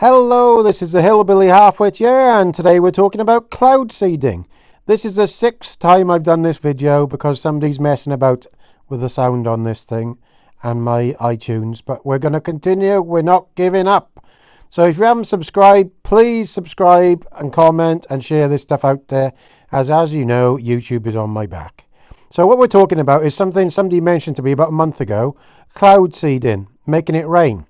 Hello, this is the Hillbilly halfwit here, and today we're talking about cloud seeding. This is the 6th time I've done this video because somebody's messing about with the sound on this thing and my iTunes, but we're going to continue. We're not giving up. So if you haven't subscribed, please subscribe and comment and share this stuff out there, as you know, YouTube is on my back. So what we're talking about is something somebody mentioned to me about a month ago: cloud seeding, making it rain.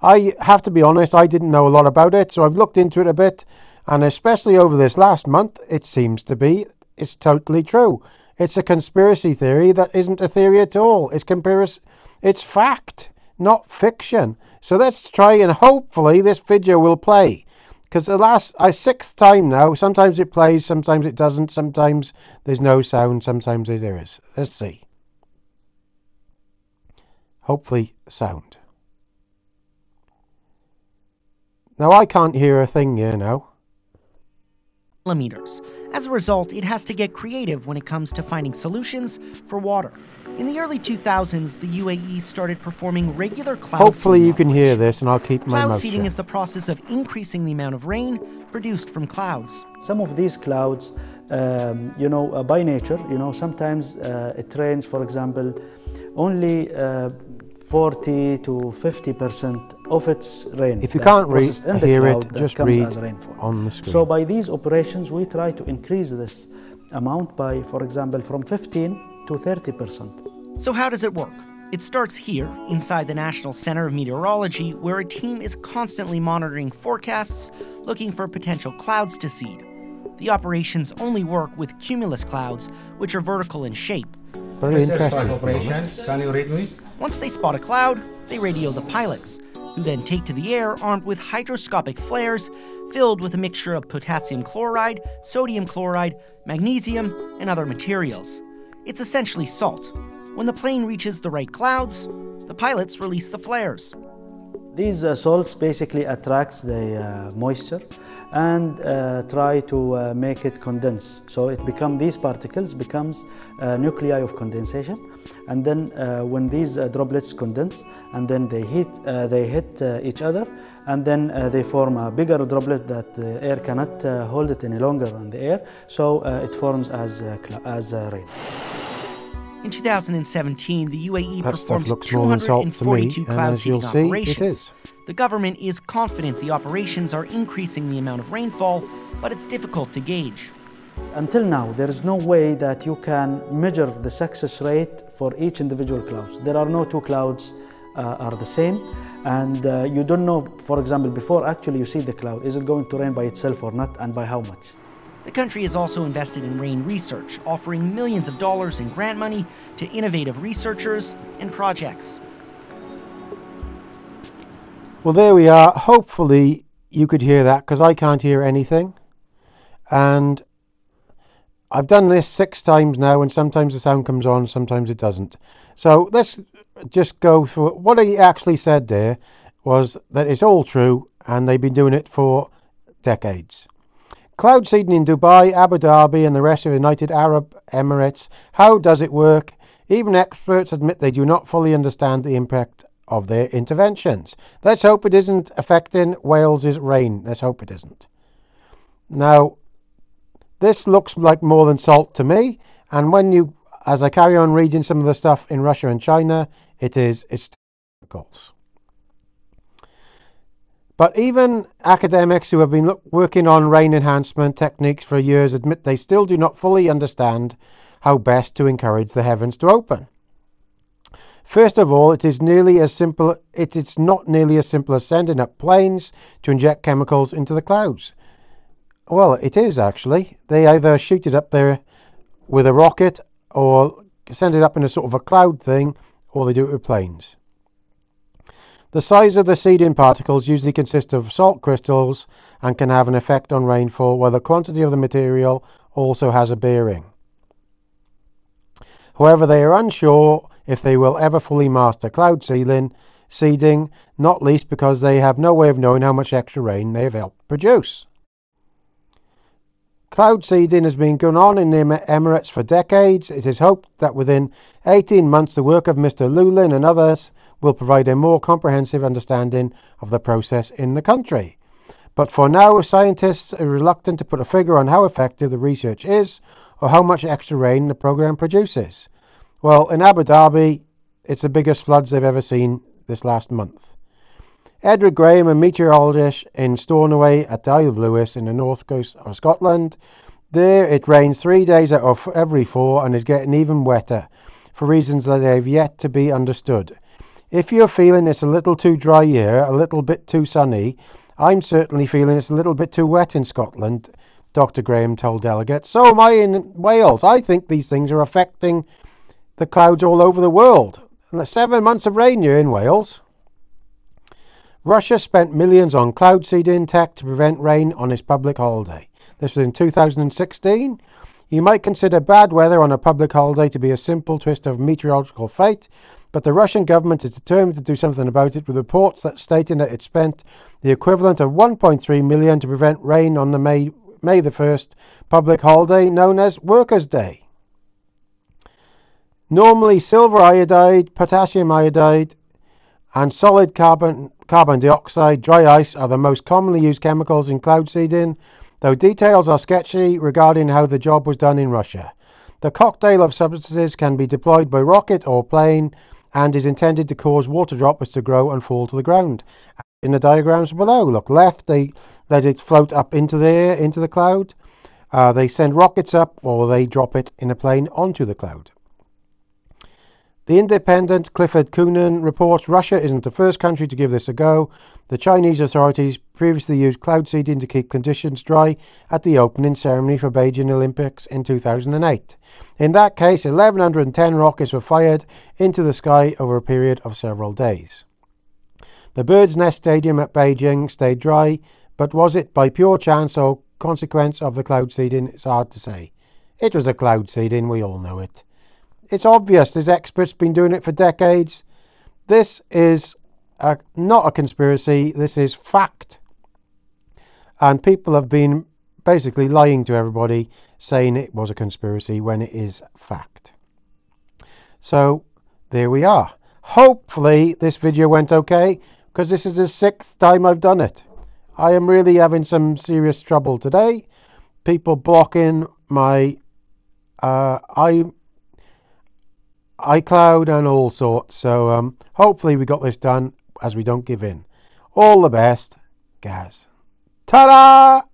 I have to be honest, I didn't know a lot about it, so I've looked into it a bit, and especially over this last month, it seems to be, it's totally true. It's a conspiracy theory that isn't a theory at all. It's fact, not fiction. So let's try, and hopefully this video will play. Because the 6th time now, sometimes it plays, sometimes it doesn't, sometimes there's no sound, sometimes there is. Let's see. Hopefully sound. Now I can't hear a thing here now. Millimeters. As a result, it has to get creative when it comes to finding solutions for water. In the early 2000s, the UAE started performing regular cloud Hopefully seeding you can hear operations. this, and I'll keep my mouth Cloud seeding shut. is the process of increasing the amount of rain produced from clouds. Some of these clouds, by nature, sometimes it rains, for example, only 40 to 50% of its rain. If you can't hear it, just comes read as rainfall on the screen. So by these operations, we try to increase this amount by, for example, from 15 to 30%. So how does it work? It starts here, inside the National Center of Meteorology, where a team is constantly monitoring forecasts, looking for potential clouds to seed. The operations only work with cumulus clouds, which are vertical in shape. Very interesting. Can you read me? Once they spot a cloud, they radio the pilots, who then take to the air armed with hydroscopic flares filled with a mixture of potassium chloride, sodium chloride, magnesium, and other materials. It's essentially salt. When the plane reaches the right clouds, the pilots release the flares. These salts basically attracts the moisture and try to make it condense. So these particles becomes nuclei of condensation, and then when these droplets condense, and then they hit each other, and then they form a bigger droplet that the air cannot hold it any longer on the air, so it forms as rain. In 2017, the UAE That stuff performed looks more than salt to me, 242 and cloud as you'll seeding see, operations. it is. The government is confident the operations are increasing the amount of rainfall, but it's difficult to gauge. Until now, there is no way that you can measure the success rate for each individual clouds. There are no two clouds are the same, and you don't know, for example, before actually you see the cloud, is it going to rain by itself or not, and by how much? The country has also invested in rain research, offering millions of dollars in grant money to innovative researchers and projects. Well, there we are. Hopefully you could hear that, because I can't hear anything. And I've done this 6 times now, and sometimes the sound comes on, sometimes it doesn't. So let's just go through what he actually said there. Was that it's all true, and they've been doing it for decades. Cloud seeding in Dubai, Abu Dhabi, and the rest of the United Arab Emirates. How does it work? Even experts admit they do not fully understand the impact of their interventions. Let's hope it isn't affecting Wales's rain. Let's hope it isn't. Now, this looks like more than salt to me, and as I carry on reading some of the stuff in Russia and China, it's chemicals. But even academics who have been working on rain enhancement techniques for years admit they still do not fully understand how best to encourage the heavens to open. First of all, it is not nearly as simple as sending up planes to inject chemicals into the clouds. Well, it is actually. They either shoot it up there with a rocket, or send it up in a sort of a cloud thing, or they do it with planes. The size of the seeding particles usually consist of salt crystals and can have an effect on rainfall, while the quantity of the material also has a bearing. However, they are unsure if they will ever fully master cloud seeding, not least because they have no way of knowing how much extra rain they have helped produce. Cloud seeding has been going on in the Emirates for decades. It is hoped that within 18 months the work of Mr. Lulin and others will provide a more comprehensive understanding of the process in the country. But for now, scientists are reluctant to put a figure on how effective the research is or how much extra rain the program produces. Well, in Abu Dhabi, it's the biggest floods they've ever seen this last month. Edward Graham, a meteorologist in Stornoway at the Isle of Lewis in the north coast of Scotland. There it rains 3 days out of every 4 and is getting even wetter for reasons that have yet to be understood. If you're feeling it's a little too dry here, a little bit too sunny, I'm certainly feeling it's a little bit too wet in Scotland, Dr. Graham told delegates. So am I in Wales. I think these things are affecting the clouds all over the world. And 7 months of rain here in Wales. Russia spent millions on cloud seeding tech to prevent rain on its public holiday. This was in 2016. You might consider bad weather on a public holiday to be a simple twist of meteorological fate, but the Russian government is determined to do something about it, with reports that stating that it spent the equivalent of 1.3 million to prevent rain on the May the 1st public holiday known as Workers' Day. Normally silver iodide, potassium iodide and solid carbon dioxide, dry ice, are the most commonly used chemicals in cloud seeding, though details are sketchy regarding how the job was done in Russia. The cocktail of substances can be deployed by rocket or plane and is intended to cause water droplets to grow and fall to the ground. In the diagrams below, look left, they let it float up into the air, into the cloud. They send rockets up, or they drop it in a plane onto the cloud. The Independent Clifford Coonan reports Russia isn't the first country to give this a go. The Chinese authorities previously used cloud seeding to keep conditions dry at the opening ceremony for Beijing Olympics in 2008. In that case, 1,110 rockets were fired into the sky over a period of several days. The Bird's Nest Stadium at Beijing stayed dry, but was it by pure chance or consequence of the cloud seeding? It's hard to say. It was a cloud seeding, we all know it. It's obvious, there's experts been doing it for decades. This is not a conspiracy, this is fact. And people have been basically lying to everybody, saying it was a conspiracy when it is fact. So there we are. Hopefully this video went okay, because this is the 6th time I've done it. I am really having some serious trouble today. People blocking my iCloud and all sorts. So hopefully we got this done as we don't give in. All the best, Gaz. Ta-da!